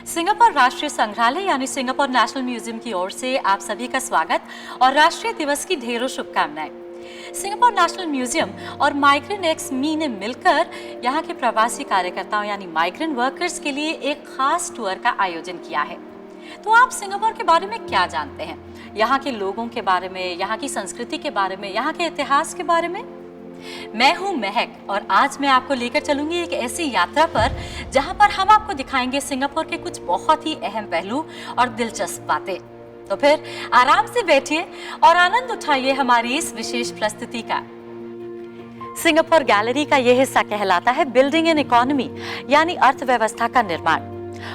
Singapore राष्ट्रीय संग्रहालय यानी सिंगापुर नेशनल म्यूजियम की ओर से आप सभी का स्वागत और राष्ट्रीय दिवस की ढेरों शुभकामनाएं। सिंगापुर नेशनल म्यूजियम और माइग्रेंट एक्स मी ने मिलकर यहाँ के प्रवासी कार्यकर्ताओं यानी माइग्रेंट वर्कर्स के लिए एक खास टूर का आयोजन किया है। तो आप सिंगापुर के बारे में क्या जानते हैं? यहाँ के लोगों के बारे में, यहाँ की संस्कृति के बारे में, यहाँ के इतिहास के बारे में? मैं हूँ महक और आज मैं आपको लेकर चलूंगी एक ऐसी यात्रा पर जहाँ पर हम आपको दिखाएंगे सिंगापुर के कुछ बहुत ही अहम पहलू और दिलचस्प बातें। तो फिर आराम से बैठिए और आनंद उठाइए हमारी इस विशेष प्रस्तुति का। सिंगापुर गैलरी का यह हिस्सा कहलाता है बिल्डिंग एन इकोनॉमी यानी अर्थव्यवस्था का निर्माण।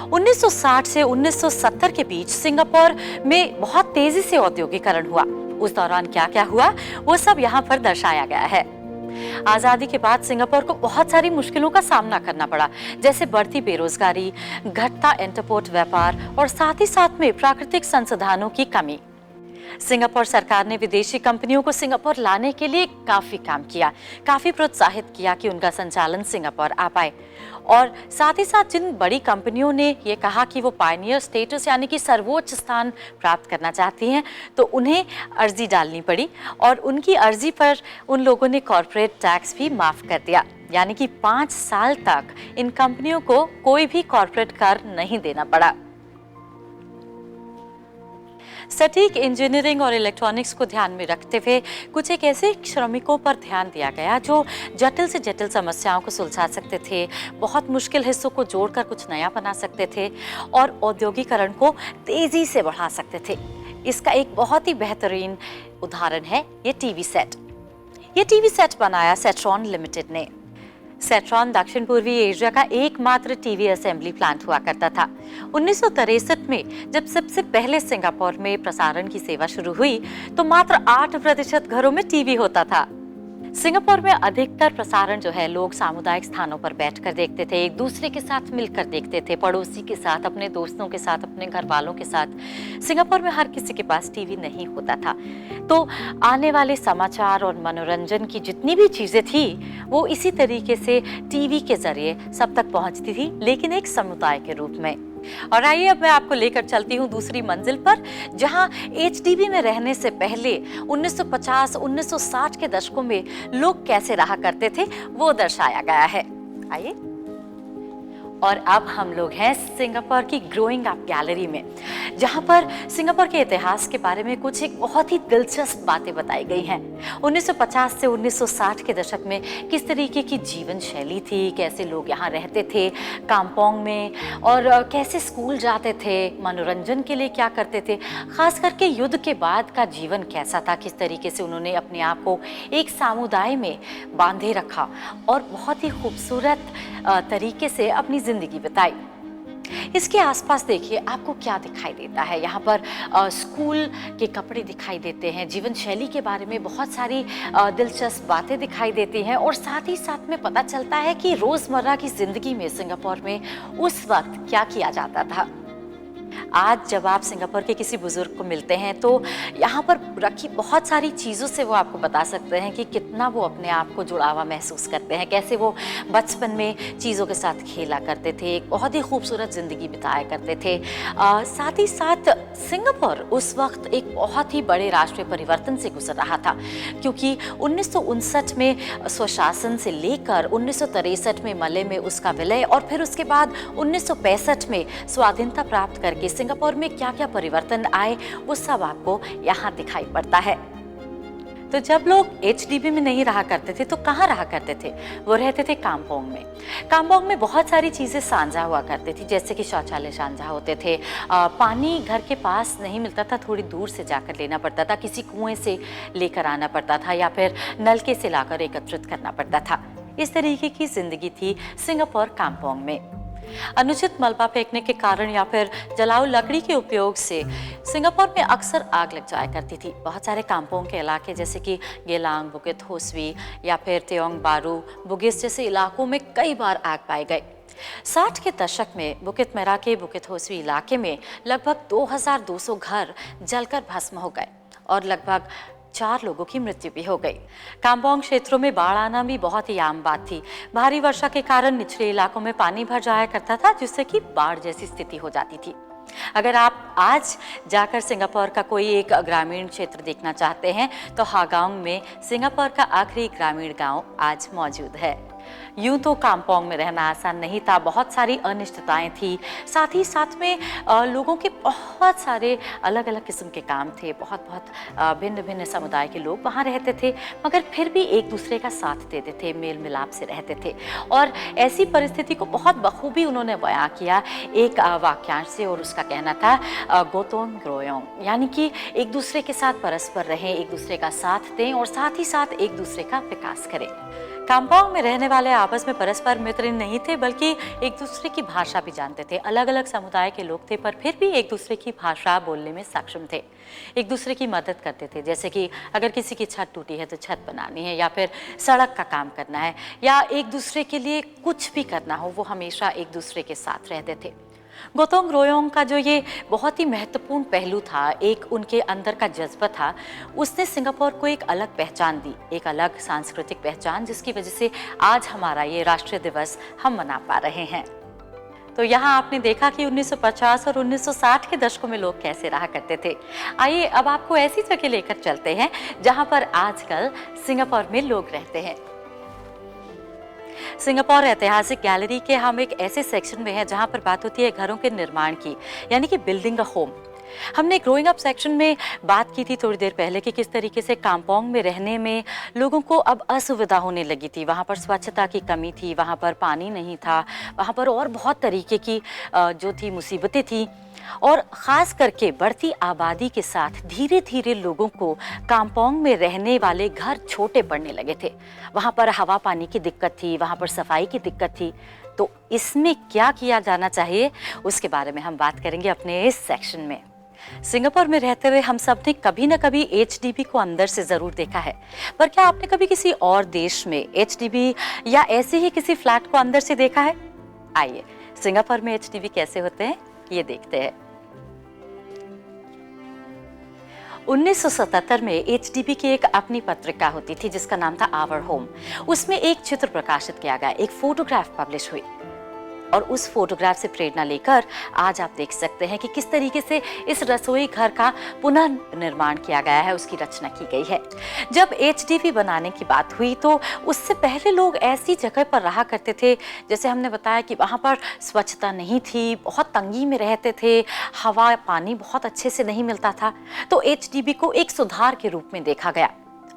1960 से 1970 के बीच सिंगापुर में बहुत तेजी से औद्योगिकरण हुआ। उस दौरान क्या क्या हुआ वो सब यहाँ पर दर्शाया गया है। आजादी के बाद सिंगापुर को बहुत सारी मुश्किलों का सामना करना पड़ा, जैसे बढ़ती बेरोजगारी, घटता इंटरपोर्ट व्यापार और साथ ही साथ में प्राकृतिक संसाधनों की कमी। सिंगापुर सरकार ने विदेशी कंपनियों को सिंगापुर लाने के लिए काफी काम किया, काफी प्रोत्साहित किया कि उनका संचालन सिंगापुर आ पाए। और साथ ही साथ जिन बड़ी कंपनियों ने ये कहा कि वो पायनियर स्टेटस यानी कि सर्वोच्च स्थान प्राप्त करना चाहती हैं, तो उन्हें अर्जी डालनी पड़ी और उनकी अर्जी पर उन लोगों ने कॉर्पोरेट टैक्स भी माफ कर दिया, यानी कि 5 साल तक इन कंपनियों को कोई भी कॉर्पोरेट कर नहीं देना पड़ा। सटीक इंजीनियरिंग और इलेक्ट्रॉनिक्स को ध्यान में रखते हुए कुछ एक ऐसे श्रमिकों पर ध्यान दिया गया जो जटिल से जटिल समस्याओं को सुलझा सकते थे, बहुत मुश्किल हिस्सों को जोड़कर कुछ नया बना सकते थे और औद्योगिकरण को तेजी से बढ़ा सकते थे। इसका एक बहुत ही बेहतरीन उदाहरण है ये टीवी सेट। ये टीवी सेट बनाया सेट्रॉन लिमिटेड ने। सेट्रॉन दक्षिण पूर्वी एशिया का एकमात्र टीवी असेंबली प्लांट हुआ करता था। 1963 में जब सबसे पहले सिंगापुर में प्रसारण की सेवा शुरू हुई तो मात्र 8% घरों में टीवी होता था। सिंगापुर में अधिकतर प्रसारण जो है लोग सामुदायिक स्थानों पर बैठकर देखते थे, एक दूसरे के साथ मिलकर देखते थे, पड़ोसी के साथ, अपने दोस्तों के साथ, अपने घर वालों के साथ। सिंगापुर में हर किसी के पास टीवी नहीं होता था, तो आने वाले समाचार और मनोरंजन की जितनी भी चीजें थी वो इसी तरीके से टीवी के जरिए सब तक पहुंचती थी, लेकिन एक समुदाय के रूप में। और आइए अब मैं आपको लेकर चलती हूँ दूसरी मंजिल पर, जहाँ एचडीबी में रहने से पहले 1950-1960 के दशकों में लोग कैसे रहा करते थे वो दर्शाया गया है। आइए। और अब हम लोग हैं सिंगापुर की ग्रोइंग अप गैलरी में, जहां पर सिंगापुर के इतिहास के बारे में कुछ एक बहुत ही दिलचस्प बातें बताई गई हैं। 1950 से 1960 के दशक में किस तरीके की जीवन शैली थी, कैसे लोग यहाँ रहते थे कामपोंग में, और कैसे स्कूल जाते थे, मनोरंजन के लिए क्या करते थे, खास करके युद्ध के बाद का जीवन कैसा था, किस तरीके से उन्होंने अपने आप को एक समुदाय में बांधे रखा और बहुत ही खूबसूरत तरीके से अपनी जिंदगी बिताई। इसके आसपास देखिए आपको क्या दिखाई देता है। यहाँ पर स्कूल के कपड़े दिखाई देते हैं, जीवन शैली के बारे में बहुत सारी दिलचस्प बातें दिखाई देती हैं और साथ ही साथ में पता चलता है कि रोजमर्रा की जिंदगी में सिंगापुर में उस वक्त क्या किया जाता था। आज जब आप सिंगापुर के किसी बुजुर्ग को मिलते हैं तो यहाँ पर रखी बहुत सारी चीज़ों से वो आपको बता सकते हैं कि कितना वो अपने आप को जुड़ा हुआ महसूस करते हैं, कैसे वो बचपन में चीज़ों के साथ खेला करते थे, एक बहुत ही खूबसूरत ज़िंदगी बिताया करते थे। साथ ही साथ सिंगापुर उस वक्त एक बहुत ही बड़े राष्ट्रीय परिवर्तन से गुजर रहा था, क्योंकि 1959 में स्वशासन से लेकर 1963 में मलय में उसका विलय और फिर उसके बाद 1965 में स्वाधीनता प्राप्त करके सिंगापुर में क्या क्या परिवर्तन आए वो सब आपको यहाँ दिखाई पड़ता है। तो जब लोग एचडीबी में नहीं रहा करते थे तो कहाँ रहा करते थे? वो रहते थे कामपोंग में। कामपोंग में बहुत सारी चीज़ें साझा हुआ करती थी, जैसे कि शौचालय साझा होते थे, पानी घर के पास नहीं मिलता था, थोड़ी दूर से जाकर लेना पड़ता था, किसी कुएं से लेकर आना पड़ता था या फिर नलके से लाकर एकत्रित करना पड़ता था। इस तरीके की जिंदगी थी सिंगापुर कामपोंग में। अनुचित मलबा फेंकने के कारण या फिर जलाऊ लकड़ी के उपयोग से सिंगापुर में अक्सर आग लग जाया करती थी। बहुत सारे कामपोंग के इलाके जैसे कि गेलांग, बुकित होस्वी या फिर तेओंग बारू, बुगिस जैसे इलाकों में कई बार आग पाए गए। 60 के दशक में बुकित मेरा के बुकित होस्वी इलाके में लगभग 2200 घर जलकर भस्म हो गए और लगभग 4 लोगों की मृत्यु भी हो गई। काम्पोंग क्षेत्रों में बाढ़ आना भी बहुत ही आम बात थी। भारी वर्षा के कारण निचले इलाकों में पानी भर जाया करता था, जिससे कि बाढ़ जैसी स्थिति हो जाती थी। अगर आप आज जाकर सिंगापुर का कोई एक ग्रामीण क्षेत्र देखना चाहते हैं तो हागांग में सिंगापुर का आखिरी ग्रामीण गांव आज मौजूद है। यूं तो काम्पोंग में रहना आसान नहीं था, बहुत सारी अनिश्चितताएं थी, साथ ही साथ में लोगों के बहुत सारे अलग अलग किस्म के काम थे, बहुत भिन्न भिन्न समुदाय के लोग वहाँ रहते थे, मगर फिर भी एक दूसरे का साथ देते थे, मेल मिलाप से रहते थे। और ऐसी परिस्थिति को बहुत बखूबी उन्होंने बयां किया एक वाक्यांश से, और उसका कहना था गोतोंग ग्रोयोंग, यानी कि एक दूसरे के साथ परस्पर रहें, एक दूसरे का साथ दें और साथ ही साथ एक दूसरे का विकास करें। काम्पोंग में रहने वाले आपस में परस्पर मित्र नहीं थे, बल्कि एक दूसरे की भाषा भी जानते थे। अलग अलग समुदाय के लोग थे, पर फिर भी एक दूसरे की भाषा बोलने में सक्षम थे। एक दूसरे की मदद करते थे, जैसे कि अगर किसी की छत टूटी है तो छत बनानी है, या फिर सड़क का काम करना है, या एक दूसरे के लिए कुछ भी करना हो, वो हमेशा एक दूसरे के साथ रहते थे। गोतोंग ग्रोयोंग का जो ये बहुत ही महत्वपूर्ण पहलू था, एक उनके अंदर का जज्बा था, उसने सिंगापुर को एक अलग पहचान दी, एक अलग सांस्कृतिक पहचान, जिसकी वजह से आज हमारा ये राष्ट्रीय दिवस हम मना पा रहे हैं। तो यहाँ आपने देखा कि 1950 और 1960 के दशकों में लोग कैसे रहा करते थे। आइए अब आपको ऐसी जगह लेकर चलते हैं जहाँ पर आजकल सिंगापुर में लोग रहते हैं। सिंगापुर ऐतिहासिक गैलरी के हम एक ऐसे सेक्शन में हैं जहां पर बात होती है घरों के निर्माण की, यानी कि बिल्डिंग अ होम। हमने ग्रोइंग अप सेक्शन में बात की थी थोड़ी देर पहले कि किस तरीके से काम्पोंग में रहने में लोगों को अब असुविधा होने लगी थी। वहाँ पर स्वच्छता की कमी थी, वहाँ पर पानी नहीं था, वहाँ पर और बहुत तरीके की जो थी मुसीबतें थी, और ख़ास करके बढ़ती आबादी के साथ धीरे धीरे लोगों को काम्पोंग में रहने वाले घर छोटे पड़ने लगे थे। वहाँ पर हवा पानी की दिक्कत थी, वहाँ पर सफाई की दिक्कत थी। तो इसमें क्या किया जाना चाहिए, उसके बारे में हम बात करेंगे अपने इस सेक्शन में। सिंगापुर में रहते हुए हम सब ने कभी न कभी एचडीबी को अंदर से ज़रूर देखा है, पर क्या आपने कभी किसी और देश में एचडीबी या ऐसे ही किसी फ्लैट को अंदर से देखा है? आइए सिंगापुर में एचडीबी कैसे होते हैं ये देखते हैं। 1977 में एचडीबी की एक अपनी पत्रिका होती थी जिसका नाम था आवर होम। उसमें एक चित्र प्रकाशित किया गया, एक फोटोग्राफ पब्लिश हुई, और उस फोटोग्राफ से प्रेरणा लेकर आज आप देख सकते हैं कि किस तरीके से इस रसोई घर का पुनर्निर्माण किया गया है, उसकी रचना की गई है। जब एचडीबी बनाने की बात हुई तो उससे पहले लोग ऐसी जगह पर रहा करते थे, जैसे हमने बताया कि वहाँ पर स्वच्छता नहीं थी, बहुत तंगी में रहते थे, हवा पानी बहुत अच्छे से नहीं मिलता था। तो एचडीबी को एक सुधार के रूप में देखा गया,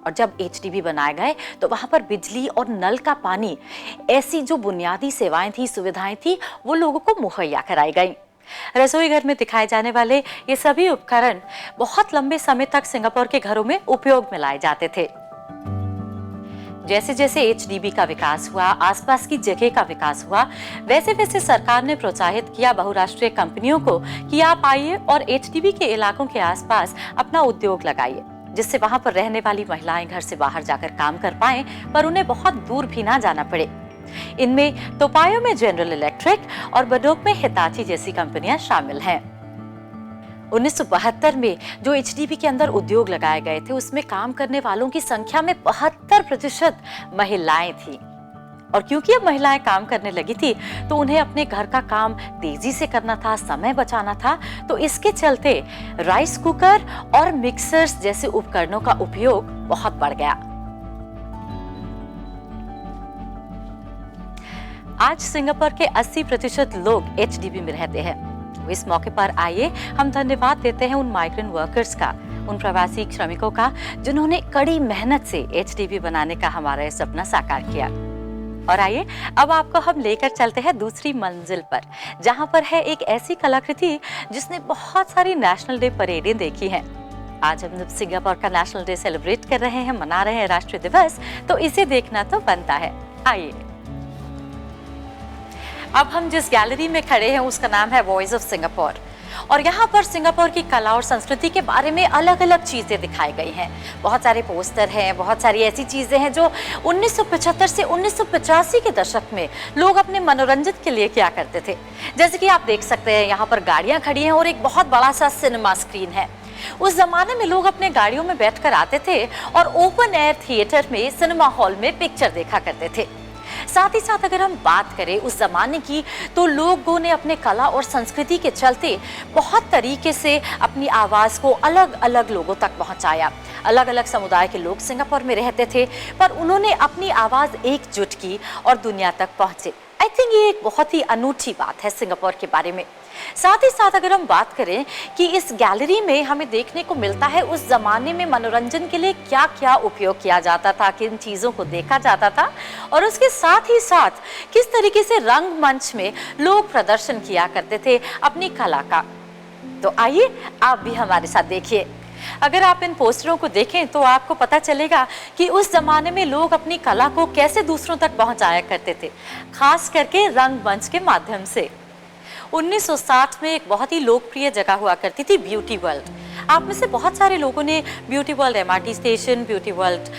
और जब एचडीबी बनाए गए तो वहाँ पर बिजली और नल का पानी, ऐसी जो बुनियादी सेवाएं थी, सुविधाएं थी, वो लोगों को मुहैया कराई गई। रसोई घर में दिखाए जाने वाले ये सभी उपकरण बहुत लंबे समय तक सिंगापुर के घरों में उपयोग में लाए जाते थे। जैसे जैसे एचडीबी का विकास हुआ, आसपास की जगह का विकास हुआ, वैसे वैसे सरकार ने प्रोत्साहित किया बहुराष्ट्रीय कंपनियों को कि आप आइए और एचडीबी के इलाकों के आसपास अपना उद्योग लगाइए, जिससे वहां पर रहने वाली महिलाएं घर से बाहर जाकर काम कर पाएं, पर उन्हें बहुत दूर भी ना जाना पड़े। इनमें तोपायो में जनरल इलेक्ट्रिक और बडोक में हिताची जैसी कंपनियां शामिल हैं। 1972 में जो एचडीबी के अंदर उद्योग लगाए गए थे, उसमें काम करने वालों की संख्या में 72% महिलाएं थी। और क्योंकि अब महिलाएं काम करने लगी थी तो उन्हें अपने घर का काम तेजी से करना था, समय बचाना था, तो इसके चलते राइस कुकर और मिक्सर्स जैसे उपकरणों का उपयोग बहुत बढ़ गया। आज सिंगापुर के 80% लोग एचडीबी में रहते हैं। इस मौके पर आइए हम धन्यवाद देते हैं उन माइग्रेंट वर्कर्स का, उन प्रवासी श्रमिकों का, जिन्होंने कड़ी मेहनत से एचडीबी बनाने का हमारा सपना साकार किया। और आइए अब आपको हम लेकर चलते हैं दूसरी मंजिल पर, जहां पर है एक ऐसी कलाकृति जिसने बहुत सारी नेशनल डे परेडें देखी हैं। आज हम सिंगापुर का नेशनल डे सेलिब्रेट कर रहे हैं, मना रहे हैं राष्ट्रीय दिवस, तो इसे देखना तो बनता है। आइए अब हम जिस गैलरी में खड़े हैं उसका नाम है वॉइस ऑफ सिंगापुर, और यहाँ पर सिंगापुर की कला और संस्कृति के बारे में अलग अलग चीज़ें दिखाई गई हैं। बहुत सारे पोस्टर हैं, बहुत सारी ऐसी चीज़ें हैं जो 1975 से 1985 के दशक में लोग अपने मनोरंजन के लिए किया करते थे। जैसे कि आप देख सकते हैं यहाँ पर गाड़ियाँ खड़ी हैं और एक बहुत बड़ा सा सिनेमा स्क्रीन है। उस जमाने में लोग अपने गाड़ियों में बैठकर आते थे और ओपन एयर थिएटर में, सिनेमा हॉल में पिक्चर देखा करते थे। साथ ही साथ अगर हम बात करें उस जमाने की, तो लोगों ने अपने कला और संस्कृति के चलते बहुत तरीके से अपनी आवाज को अलग अलग लोगों तक पहुंचाया। अलग अलग समुदाय के लोग सिंगापुर में रहते थे, पर उन्होंने अपनी आवाज एकजुट की और दुनिया तक पहुंचे। आई थिंक ये एक बहुत ही अनूठी बात है सिंगापुर के बारे में। साथ ही साथ अगर हम बात करें कि इस गैलरी में हमें देखने को मिलता है उस जमाने में मनोरंजन के लिए क्या क्या उपयोग किया जाता था, किन चीजों को देखा जाता था, और उसके साथ ही साथ किस तरीके से रंगमंच में लोग प्रदर्शन किया करते थे अपनी कला का। तो आइए आप भी हमारे साथ देखिए। अगर आप इन पोस्टरों को देखें तो आपको पता चलेगा कि उस जमाने में लोग अपनी कला को कैसे दूसरों तक पहुंचाया करते थे, खास करके रंगमंच के माध्यम से। 1960 में एक बहुत ही लोकप्रिय जगह हुआ करती थी ब्यूटी वर्ल्ड। आप में से बहुत सारे लोगों ने beauty world MRT station, beauty world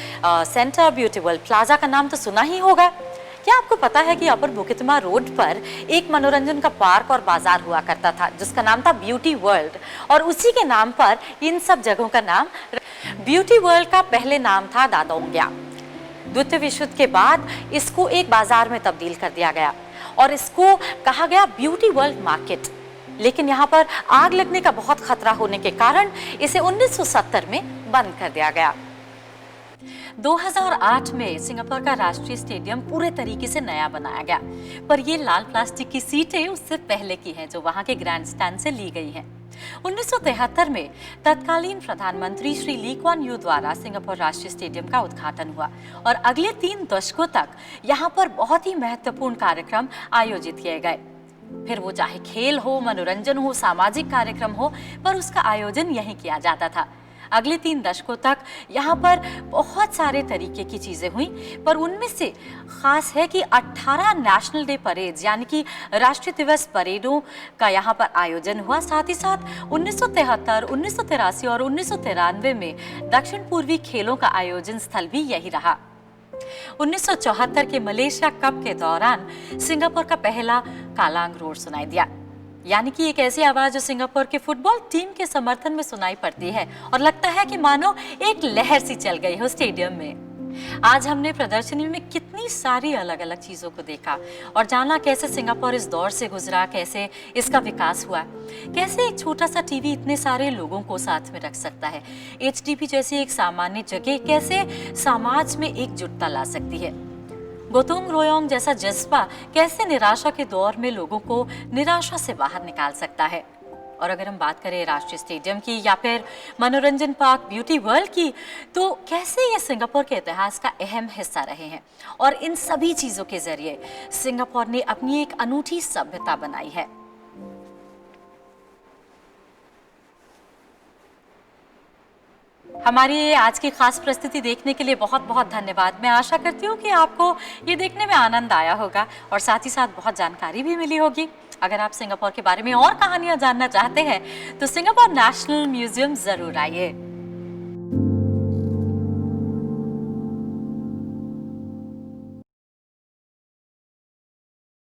centre, beauty world plaza का नाम तो सुना ही होगा। क्या आपको पता है कि अपर बुकित मार रोड पर एक मनोरंजन का पार्क और बाजार हुआ करता था जिसका नाम था ब्यूटी वर्ल्ड, और उसी के नाम पर इन सब जगहों का नाम। ब्यूटी वर्ल्ड का पहले नाम था दादोंग्या। द्वितीय विश्व युद्ध के बाद इसको एक बाजार में तब्दील कर दिया गया और इसको कहा गया ब्यूटी वर्ल्ड मार्केट। लेकिन यहाँ पर आग लगने का बहुत खतरा होने के कारण इसे 1970 में बंद कर दिया गया। 2008 में सिंगापुर का राष्ट्रीय स्टेडियम पूरे तरीके से नया बनाया गया, पर ये लाल प्लास्टिक की सीटें उससे पहले की हैं जो वहां के ग्रैंड स्टैंड से ली गई हैं। 1973 में तत्कालीन प्रधानमंत्री श्री ली कुआन यू द्वारा सिंगापुर राष्ट्रीय स्टेडियम का उद्घाटन हुआ और अगले 3 दशकों तक यहाँ पर बहुत ही महत्वपूर्ण कार्यक्रम आयोजित किए गए। फिर वो चाहे खेल हो, मनोरंजन हो, सामाजिक कार्यक्रम हो, पर उसका आयोजन यहीं किया जाता था। अगले 3 दशकों तक यहाँ पर बहुत सारे तरीके की चीजें हुई, पर उनमें से खास है कि 18 नेशनल डे परेड यानी कि राष्ट्रीय दिवस परेडों का यहाँ पर आयोजन हुआ। साथ ही साथ 1973, 1983 और 1993 में दक्षिण पूर्वी खेलों का आयोजन स्थल भी यही रहा। 1974 के मलेशिया कप के दौरान सिंगापुर का पहला कालांग रोड सुनाई दिया, यानी कि एक ऐसी आवाज जो सिंगापुर के फुटबॉल टीम के समर्थन में सुनाई पड़ती है और लगता है कि मानो एक लहर सी चल गई हो स्टेडियम में। आज हमने प्रदर्शनी में कितनी सारी अलग अलग चीजों को देखा और जाना कैसे सिंगापुर इस दौर से गुजरा, कैसे इसका विकास हुआ, कैसे एक छोटा सा टीवी इतने सारे लोगों को साथ में रख सकता है, एचडीपी जैसी एक सामान्य जगह कैसे समाज में एकजुटता ला सकती है, गोतुंग रोयोंग जैसा जज्बा कैसे निराशा के दौर में लोगों को निराशा से बाहर निकाल सकता है। और अगर हम बात करें राष्ट्रीय स्टेडियम की या फिर मनोरंजन पार्क ब्यूटी वर्ल्ड की, तो कैसे ये सिंगापुर के इतिहास का अहम हिस्सा रहे हैं और इन सभी चीजों के जरिए सिंगापुर ने अपनी एक अनूठी सभ्यता बनाई है। हमारी आज की खास प्रस्तुति देखने के लिए बहुत बहुत धन्यवाद। मैं आशा करती हूँ कि आपको ये देखने में आनंद आया होगा और साथ ही साथ बहुत जानकारी भी मिली होगी। अगर आप सिंगापुर के बारे में और कहानियां जानना चाहते हैं तो सिंगापुर नेशनल म्यूजियम जरूर आइए।